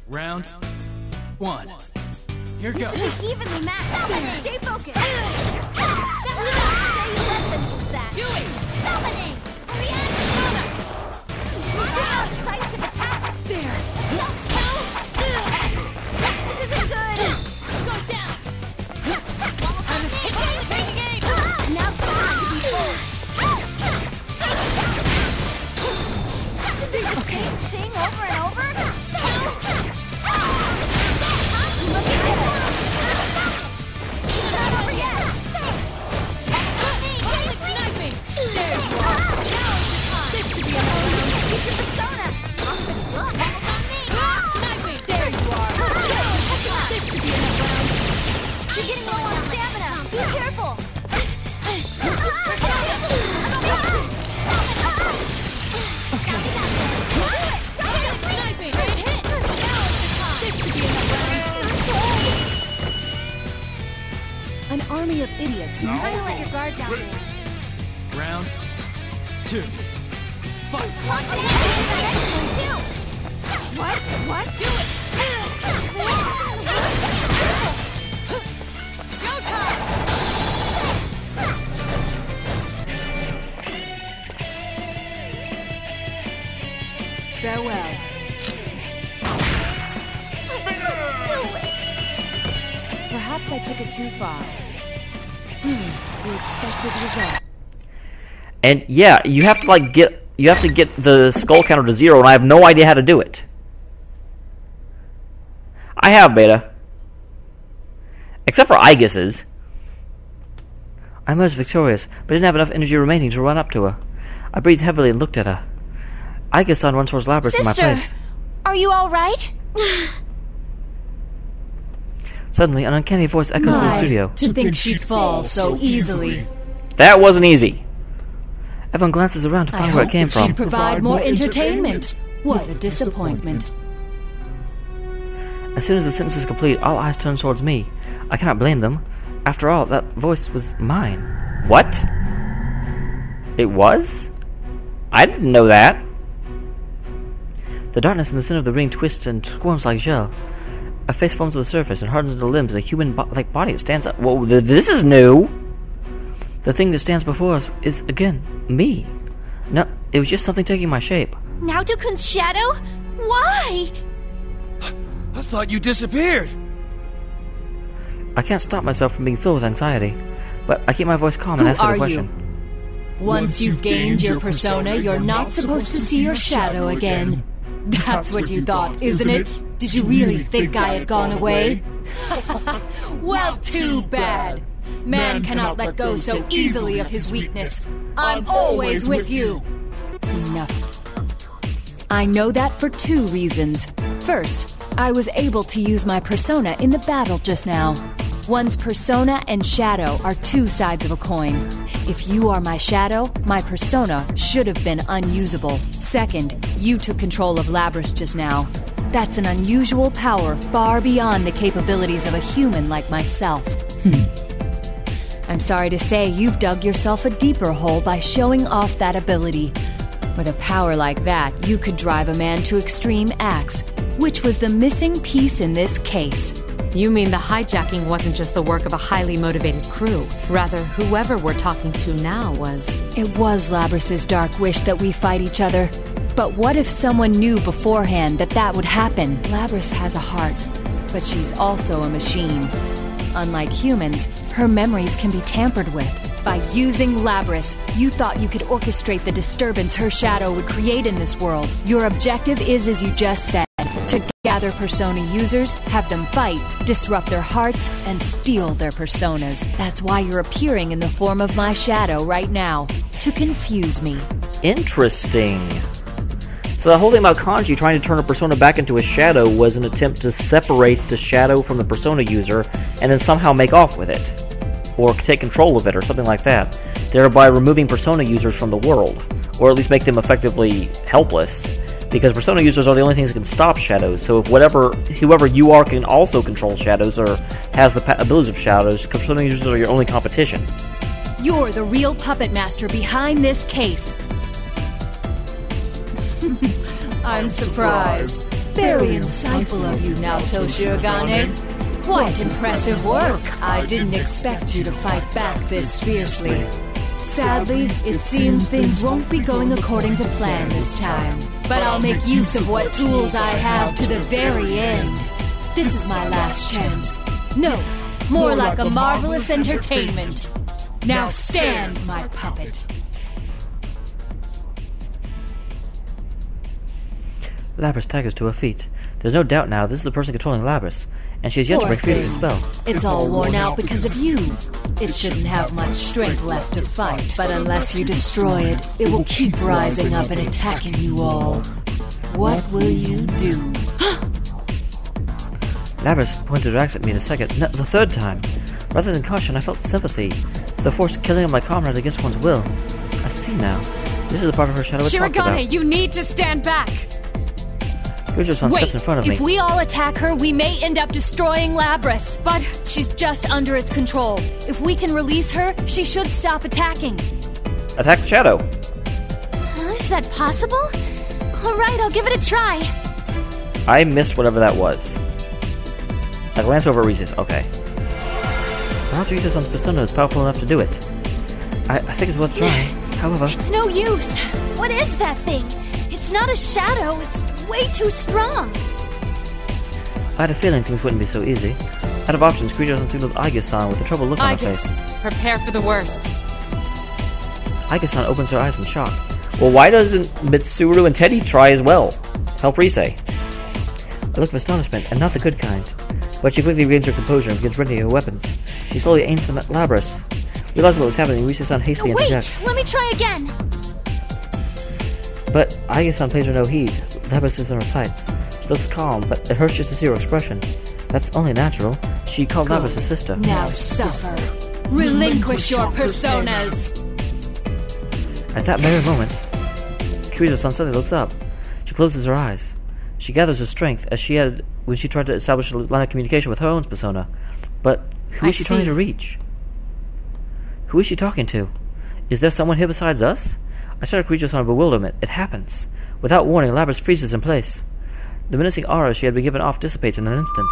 Round 1. Here goes. Evenly matched. Stay focused. Do it. Summoning. Decisive attack. There. This isn't good. Go down. Now's the time to be full. Have to do the same thing over and over. It's not over yet. Sniping. There you are. Now is the time. This should be a round. Keep your persona. Look. Sniping. There you are. This should be a round. You're getting low on stamina. Be careful. Sniping. Hit. Now is the time. This should be a round. An army of idiots. Try to let your guard down there. Round 2. Fight. Watch it! Next one, too! What? Do it! Showtime! Farewell. Perhaps I took it too far. The expected result. And yeah, you have to get the skull counter to 0, and I have no idea how to do it. I have Beta. Except for Aegis's. I emerged victorious, but didn't have enough energy remaining to run up to her. I breathed heavily and looked at her. Aegis-san runs towards Labrys in my place. Are you alright? Suddenly, an uncanny voice echoes through the studio. To think she'd fall so easily. That wasn't easy. Everyone glances around to find where it came She'd from. provide more entertainment. What a disappointment. As soon as the sentence is complete, all eyes turn towards me. I cannot blame them. After all, that voice was mine. What? It was? I didn't know that. The darkness in the center of the ring twists and squirms like gel. A face forms on the surface and hardens into limbs, and a human-like body stands up. Whoa, this is new! The thing that stands before us is, again, me. No, it was just something taking my shape. Naoto-kun's shadow? Why? I thought you disappeared. I can't stop myself from being filled with anxiety, but I keep my voice calm and ask her the question. Once you've gained your persona, you're not supposed to see your shadow again. That's what you thought, isn't it? Did you really think I had gone away? Well, too bad. Man cannot let go so easily of his weakness. I'm always with you. Enough. I know that for 2 reasons. First, I was able to use my persona in the battle just now. One's persona and shadow are 2 sides of a coin. If you are my shadow, my persona should have been unusable. Second, you took control of Labrys just now. That's an unusual power far beyond the capabilities of a human like myself. I'm sorry to say you've dug yourself a deeper hole by showing off that ability. With a power like that, you could drive a man to extreme acts, which was the missing piece in this case. You mean the hijacking wasn't just the work of a highly motivated crew. Rather, whoever we're talking to now was... It was Labrys' dark wish that we fight each other. But what if someone knew beforehand that that would happen? Labrys has a heart, but she's also a machine. Unlike humans, her memories can be tampered with. By using Labrys, you thought you could orchestrate the disturbance her shadow would create in this world. Your objective is, as you just said, to gather persona users, have them fight, disrupt their hearts, and steal their personas. That's why you're appearing in the form of my shadow right now, to confuse me. Interesting. So the whole thing about Kanji trying to turn a persona back into a shadow was an attempt to separate the shadow from the persona user and then somehow make off with it. Or take control of it, or something like that, thereby removing persona users from the world, or at least make them effectively helpless, because persona users are the only things that can stop shadows. So if whoever you are can also control shadows, or has the abilities of shadows, persona users are your only competition. You're the real puppet master behind this case. I'm surprised. Very insightful of you, Naoto Shirogane. Quite impressive work. I didn't expect you to fight back this fiercely. Sadly, it seems things won't be going according to plan this time. But I'll make use of what tools I have to the very end. This is my last chance. No, more like a marvelous entertainment. Now stand, my puppet. Labrys staggers to her feet. There's no doubt now this is the person controlling Labrys, and she has yet to break free of the spell. It's all worn out because of you. It shouldn't have much strength left to fight, but unless you destroy it, it will keep rising up and attacking you all. What will you do? Labrys pointed her axe at me the third time. Rather than caution, I felt sympathy. The forced killing of my comrade against one's will. I see now. This is the part of her shadow I talked about. Shirogane, you need to stand back! Ridgerson steps in front of me. If we all attack her, we may end up destroying Labrys. But she's just under its control. If we can release her, she should stop attacking. Attack the shadow. Is that possible? Alright, I'll give it a try. I missed whatever that was. I glance over at Reese's. Okay. Perhaps Reese's persona is powerful enough to do it. I think it's worth trying. However... It's no use. What is that thing? It's not a shadow. It's way too strong. I had a feeling things wouldn't be so easy. Out of options, Ridgerson signals Aige-san with a troubled look on her face. Prepare for the worst. Aige-san opens her eyes in shock. Well, why doesn't Mitsuru and Teddy try as well? Help Rise. A look of astonishment, and not the good kind. But she quickly regains her composure and begins readying her weapons. She slowly aims them at Labrys. Realizing what was happening, Rise-san hastily interjects. Wait, let me try again. But Aige-san pays her no heed. Labrys is in her sights. She looks calm, but it hurts just to see her expression. That's only natural. She called Labrys her sister. Now suffer. Relinquish your personas. At that very moment, Kirito-san suddenly looks up. She closes her eyes. She gathers her strength as she had when she tried to establish a line of communication with her own persona. But who is she trying to reach? Who is she talking to? Is there someone here besides us? I started Kirito-san in bewilderment. It happens. Without warning, Labrys freezes in place. The menacing aura she had been given off dissipates in an instant.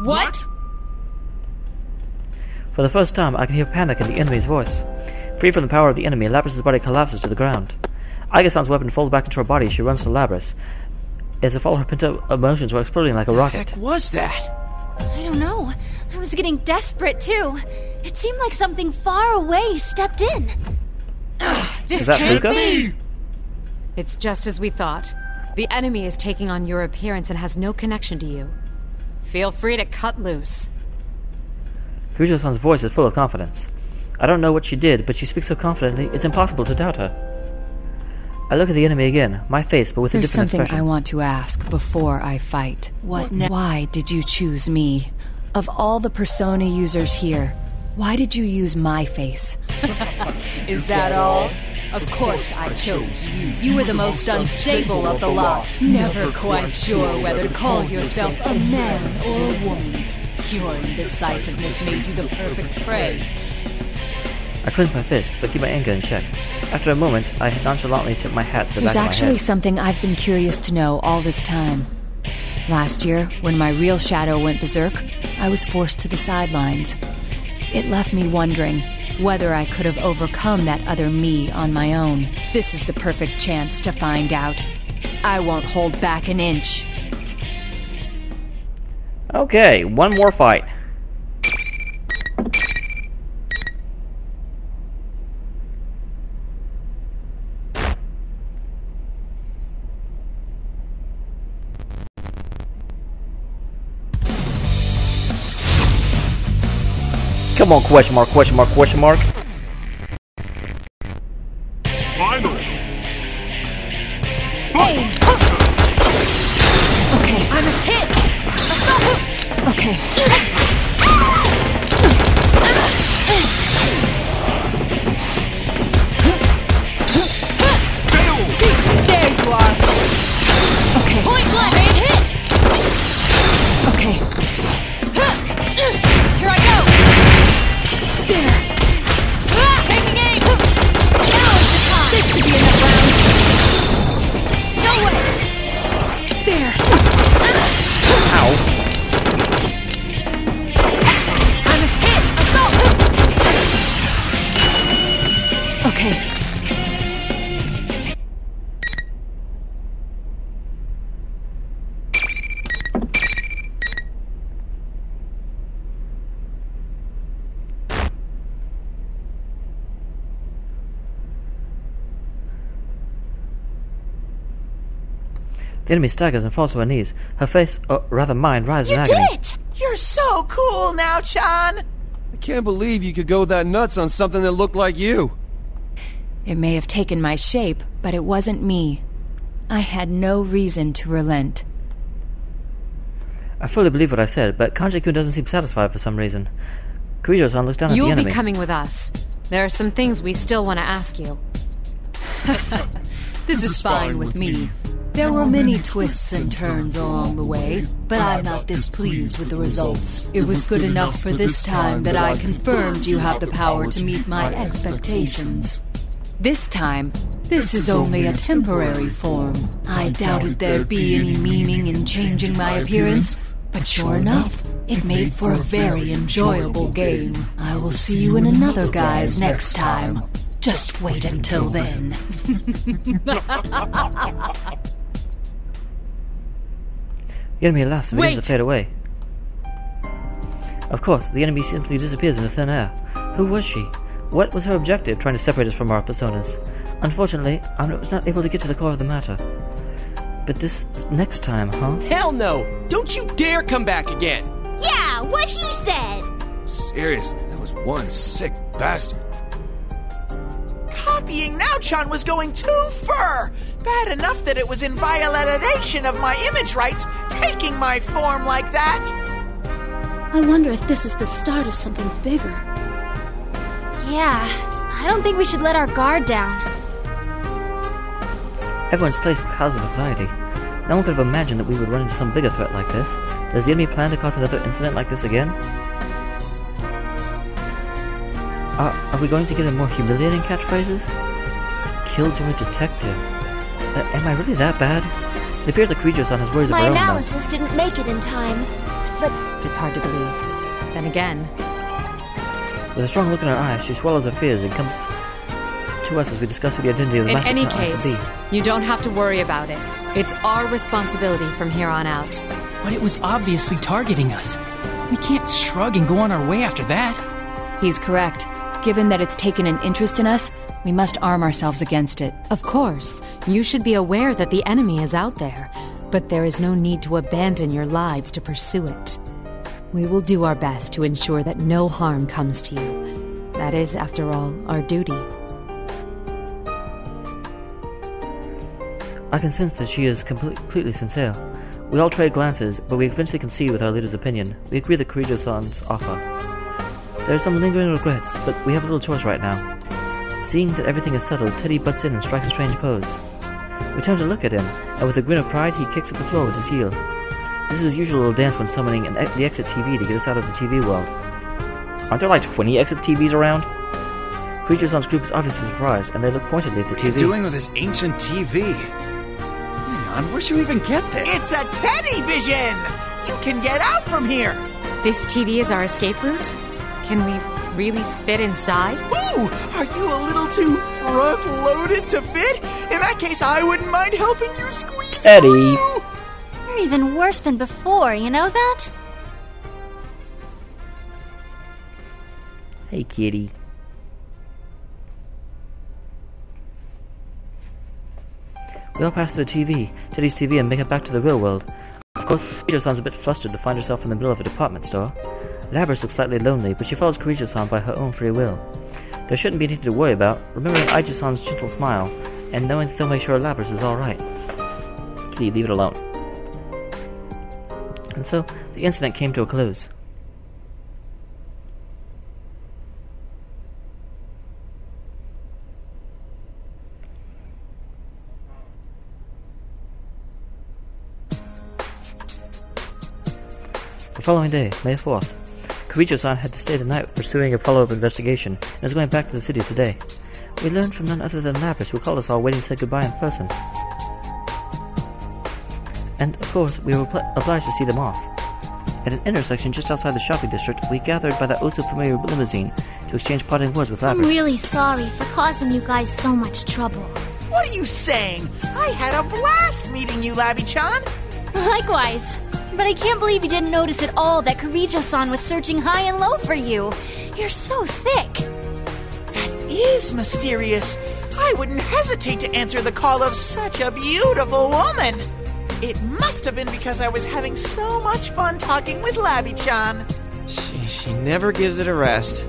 What? For the first time, I can hear panic in the enemy's voice. Free from the power of the enemy, Labrys' body collapses to the ground. Aige-san's weapon folds back into her body as she runs to Labrys, as if all her pent-up emotions were exploding like a rocket. What the heck was that? I don't know. I was getting desperate, too. It seemed like something far away stepped in. Is that Fuka? It's just as we thought. The enemy is taking on your appearance and has no connection to you. Feel free to cut loose. Kirito-san's voice is full of confidence. I don't know what she did, but she speaks so confidently, it's impossible to doubt her. I look at the enemy again, my face, but with a different expression. There's something I want to ask before I fight. What now? Why did you choose me? Of all the persona users here, why did you use my face? Is that all? Of course I chose you. You were the most unstable of the lot. Never quite sure whether to call yourself a man or a woman. Your indecisiveness made you the perfect prey. I clench my fist, but keep my anger in check. After a moment, I nonchalantly tip my hat to the There's back of my actually head. something I've been curious to know all this time. Last year, when my real shadow went berserk, I was forced to the sidelines. It left me wondering whether I could have overcome that other me on my own. This is the perfect chance to find out. I won't hold back an inch. Okay, one more fight. Come on, question mark, question mark, question mark. Final. Okay, I must hit! okay. There you are. Okay. Point blank and hit! Okay. Here I go! There. Taking aim! Now is the time! This should be enough rounds. No way! There. The enemy staggers and falls to her knees. Her face, or rather mine, writhes in You agony. did it! You're so cool now, Chan! I can't believe you could go that nuts on something that looked like you. It may have taken my shape, but it wasn't me. I had no reason to relent. I fully believe what I said, but Kanji-kun doesn't seem satisfied for some reason. Kirijo-san looks down at the You'll enemy. be coming with us. There are some things we still want to ask you. This is fine with me. There were many twists and turns along the way, but I'm not displeased with the results. It was good enough for this time that I confirmed you have the power to meet my expectations. This time, this is only a temporary form. I doubted there'd be any meaning in changing my appearance, but sure enough, it made for a very enjoyable game. I will see you in another guise next time. Just wait until then. The enemy laughs and begins to fade away. Of course, the enemy simply disappears into thin air. Who was she? What was her objective, trying to separate us from our personas? Unfortunately, I was not able to get to the core of the matter. But this next time, huh? Hell no! Don't you dare come back again! Yeah, what he said! Seriously, that was one sick bastard. Copying Now-chan was going too far! Bad enough that it was in violation of my image rights, taking my form like that! I wonder if this is the start of something bigger. Yeah, I don't think we should let our guard down. Everyone's faced clouds of anxiety. No one could have imagined that we would run into some bigger threat like this. Does the enemy plan to cause another incident like this again? Are we going to get a more humiliating catchphrases? Killjoy Detective. Am I really that bad? It appears that Kirijo-san has worries of her My own now. analysis didn't make it in time, but It's hard to believe. Then again, With a strong look in her eyes, she swallows her fears and comes to us as we discuss the identity of the in master any criminal case, to be. you don't have to worry about it. It's our responsibility from here on out. But it was obviously targeting us. We can't shrug and go on our way after that. He's correct. Given that it's taken an interest in us, we must arm ourselves against it. Of course, you should be aware that the enemy is out there, but there is no need to abandon your lives to pursue it. We will do our best to ensure that no harm comes to you. That is, after all, our duty. I can sense that she is completely sincere. We all trade glances, but we eventually concede with our leader's opinion. We agree with Kirijo-san's offer. There are some lingering regrets, but we have little choice right now. Seeing that everything is settled, Teddy butts in and strikes a strange pose. We turn to look at him, and with a grin of pride, he kicks at the floor with his heel. This is his usual little dance when summoning the exit TV to get us out of the TV world. Aren't there like 20 exit TVs around? Kirijo-san's group is obviously surprised, and they look pointedly at the TV. What are you doing with this ancient TV? Hang on, where'd you even get this? It's a Teddy Vision! You can get out from here! This TV is our escape route? Can we really fit inside? Ooh, are you a little too front-loaded to fit? In that case, I wouldn't mind helping you squeeze Eddie. through. you're even worse than before, you know that? Hey, kitty. We all pass through the TV, Teddy's TV, and make it back to the real world. Of course, Kirijo-san's a bit flustered to find herself in the middle of a department store. Labris looks slightly lonely, but she follows Kirijo-san by her own free will. There shouldn't be anything to worry about, remembering Aiju-san's gentle smile, and knowing to still make sure Labris is alright. Kitty, leave it alone. And so, the incident came to a close. The following day, May 4th, Kirijo-san had to stay the night pursuing a follow-up investigation and is going back to the city today. We learned from none other than Labris, who called us all waiting to say goodbye in person. And, of course, we were obliged to see them off. At an intersection just outside the shopping district, we gathered by the oh-so-familiar limousine to exchange parting words with I'm Labris. really sorry for causing you guys so much trouble. What are you saying? I had a blast meeting you, Labby-chan. Likewise. But I can't believe you didn't notice at all that Kirijo-san was searching high and low for you. You're so thick. That is mysterious. I wouldn't hesitate to answer the call of such a beautiful woman. It must have been because I was having so much fun talking with Labby-chan. She never gives it a rest.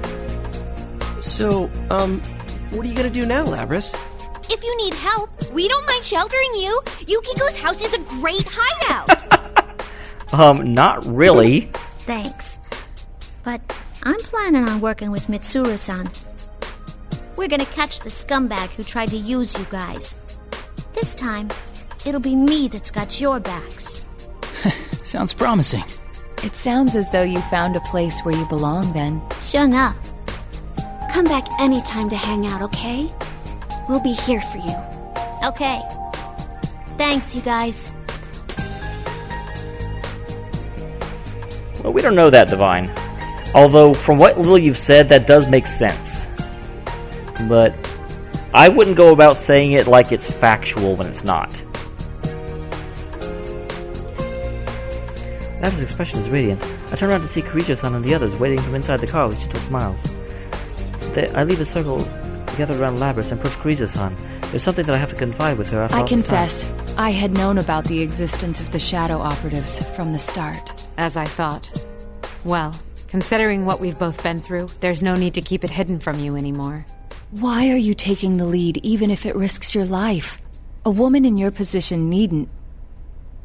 So, what are you gonna do now, Labras? If you need help, we don't mind sheltering you. Yukiko's house is a great hideout. Not really. Thanks. But I'm planning on working with Mitsuru-san. We're gonna catch the scumbag who tried to use you guys. This time, it'll be me that's got your backs. Sounds promising. It sounds as though you found a place where you belong, then. Sure enough. Come back anytime to hang out, okay? We'll be here for you. Okay. Thanks, you guys. Well, we don't know that, Divine. Although, from what little you've said, that does make sense. But I wouldn't go about saying it like it's factual when it's not. Labras' expression is radiant. I turn around to see Kirijo-san and the others waiting from inside the car with gentle smiles. I leave a circle together around Labras and approach Kirijo-san. There's something that I have to confide with her after all this confess, I had known about the existence of the shadow operatives from the start, as I thought. Well, considering what we've both been through, there's no need to keep it hidden from you anymore. Why are you taking the lead even if it risks your life? A woman in your position needn't.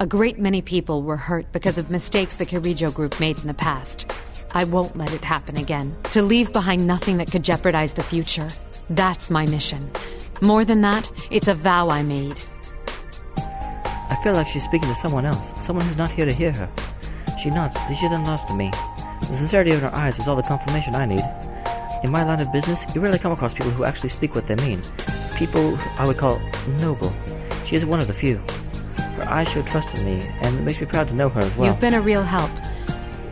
A great many people were hurt because of mistakes the Kirijo group made in the past. I won't let it happen again. To leave behind nothing that could jeopardize the future. That's my mission. More than that, it's a vow I made. I feel like she's speaking to someone else, someone who's not here to hear her. She nods, she then nods to me. The sincerity in her eyes is all the confirmation I need. In my line of business, you rarely come across people who actually speak what they mean. People I would call noble. She is one of the few. Her eyes show trust in me, and it makes me proud to know her as well. You've been a real help.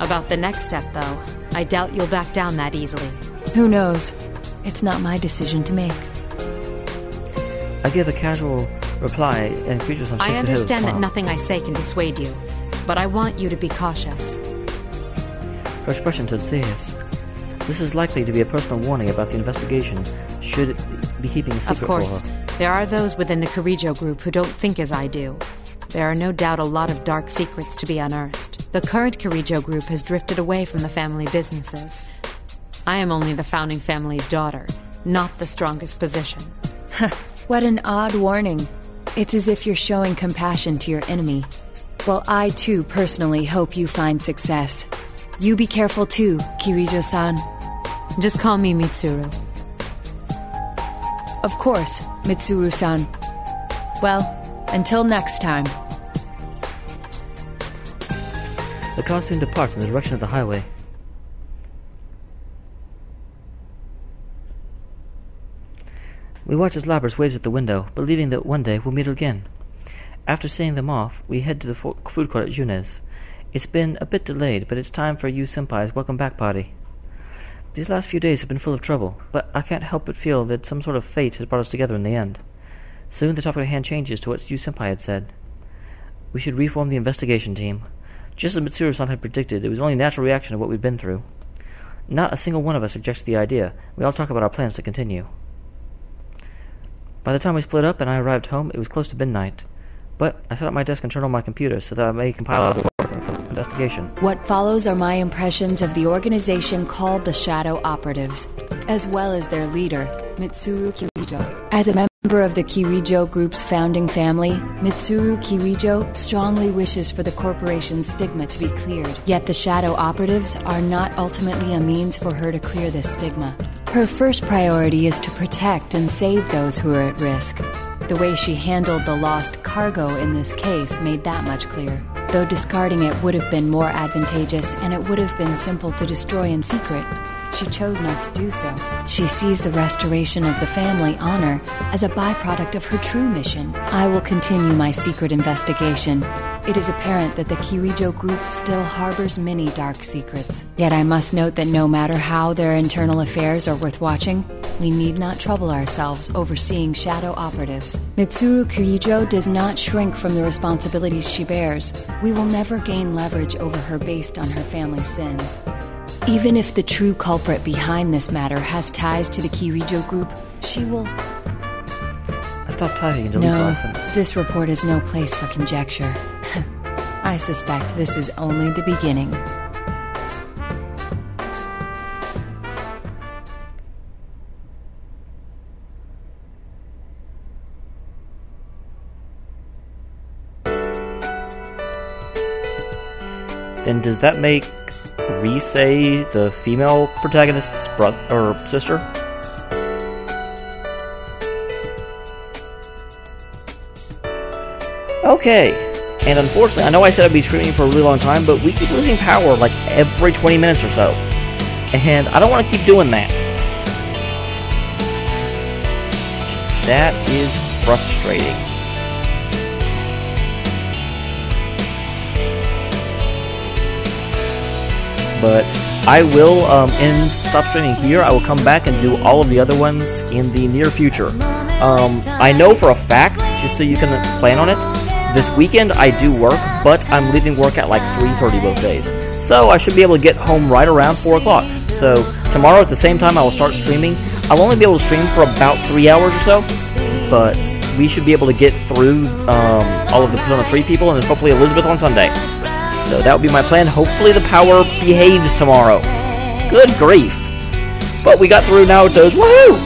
About the next step, though, I doubt you'll back down that easily. Who knows? It's not my decision to make. I give a casual reply, and Kirijo-san shakes her head with a understand that smile. nothing I say can dissuade you, but I want you to be cautious. Her expression turned serious. This is likely to be a personal warning about the investigation, should it be keeping a secret Of course, for her. there are those within the Kirijo group who don't think as I do. There are no doubt a lot of dark secrets to be unearthed. The current Kirijo group has drifted away from the family businesses. I am only the founding family's daughter, not the strongest position. What an odd warning. It's as if you're showing compassion to your enemy. Well, I too personally hope you find success. You be careful too, Kirijo-san. Just call me Mitsuru. Of course, Mitsuru-san. Well, until next time. The car soon departs in the direction of the highway. We watch as Labras waves at the window, believing that one day we'll meet again. After seeing them off, we head to the food court at Junes. It's been a bit delayed, but it's time for Yu Senpai's welcome back party. These last few days have been full of trouble, but I can't help but feel that some sort of fate has brought us together in the end. Soon the topic at hand changes to what Yu Senpai had said. We should reform the investigation team. Just as Mitsuru-san had predicted, it was only a natural reaction of what we'd been through. Not a single one of us suggested the idea. We all talk about our plans to continue. By the time we split up and I arrived home, it was close to midnight. But I sat at my desk and turned on my computer so that I may compile all the work for the investigation. What follows are my impressions of the organization called the Shadow Operatives, as well as their leader, Mitsuru Kirijo. As a member of the Kirijo group's founding family, Mitsuru Kirijo strongly wishes for the corporation's stigma to be cleared. Yet the Shadow Operatives are not ultimately a means for her to clear this stigma. Her first priority is to protect and save those who are at risk. The way she handled the lost cargo in this case made that much clear. Though discarding it would have been more advantageous and it would have been simple to destroy in secret, she chose not to do so. She sees the restoration of the family honor as a byproduct of her true mission. I will continue my secret investigation. It is apparent that the Kirijo group still harbors many dark secrets. Yet I must note that no matter how their internal affairs are worth watching, we need not trouble ourselves overseeing shadow operatives. Mitsuru Kirijo does not shrink from the responsibilities she bears. We will never gain leverage over her based on her family's sins. Even if the true culprit behind this matter has ties to the Kirijo group, she will... As stop typing and delete the No, last sentence. this report is no place for conjecture. I suspect this is only the beginning. Then does that make Risei the female protagonist's brother or sister? Okay, and unfortunately, I know I said I'd be streaming for a really long time, but we keep losing power like every 20 minutes or so. And I don't want to keep doing that. That is frustrating. But I will stop streaming here. I will come back and do all of the other ones in the near future. I know for a fact, just so you can plan on it, this weekend I do work, but I'm leaving work at like 3:30 both days. So I should be able to get home right around 4 o'clock. So tomorrow at the same time I will start streaming. I'll only be able to stream for about 3 hours or so, but we should be able to get through all of the Persona 3 people and then hopefully Elizabeth on Sunday. So that would be my plan. Hopefully the power behaves tomorrow. Good grief. But we got through Naoto's. Woohoo!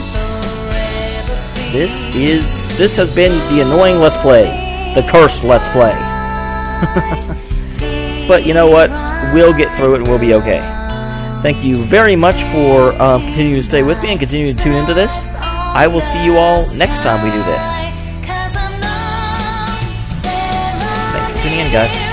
This has been the annoying Let's Play. The cursed Let's Play. But you know what? We'll get through it and we'll be okay. Thank you very much for continuing to stay with me and continuing to tune into this. I will see you all next time we do this. Thanks for tuning in, guys.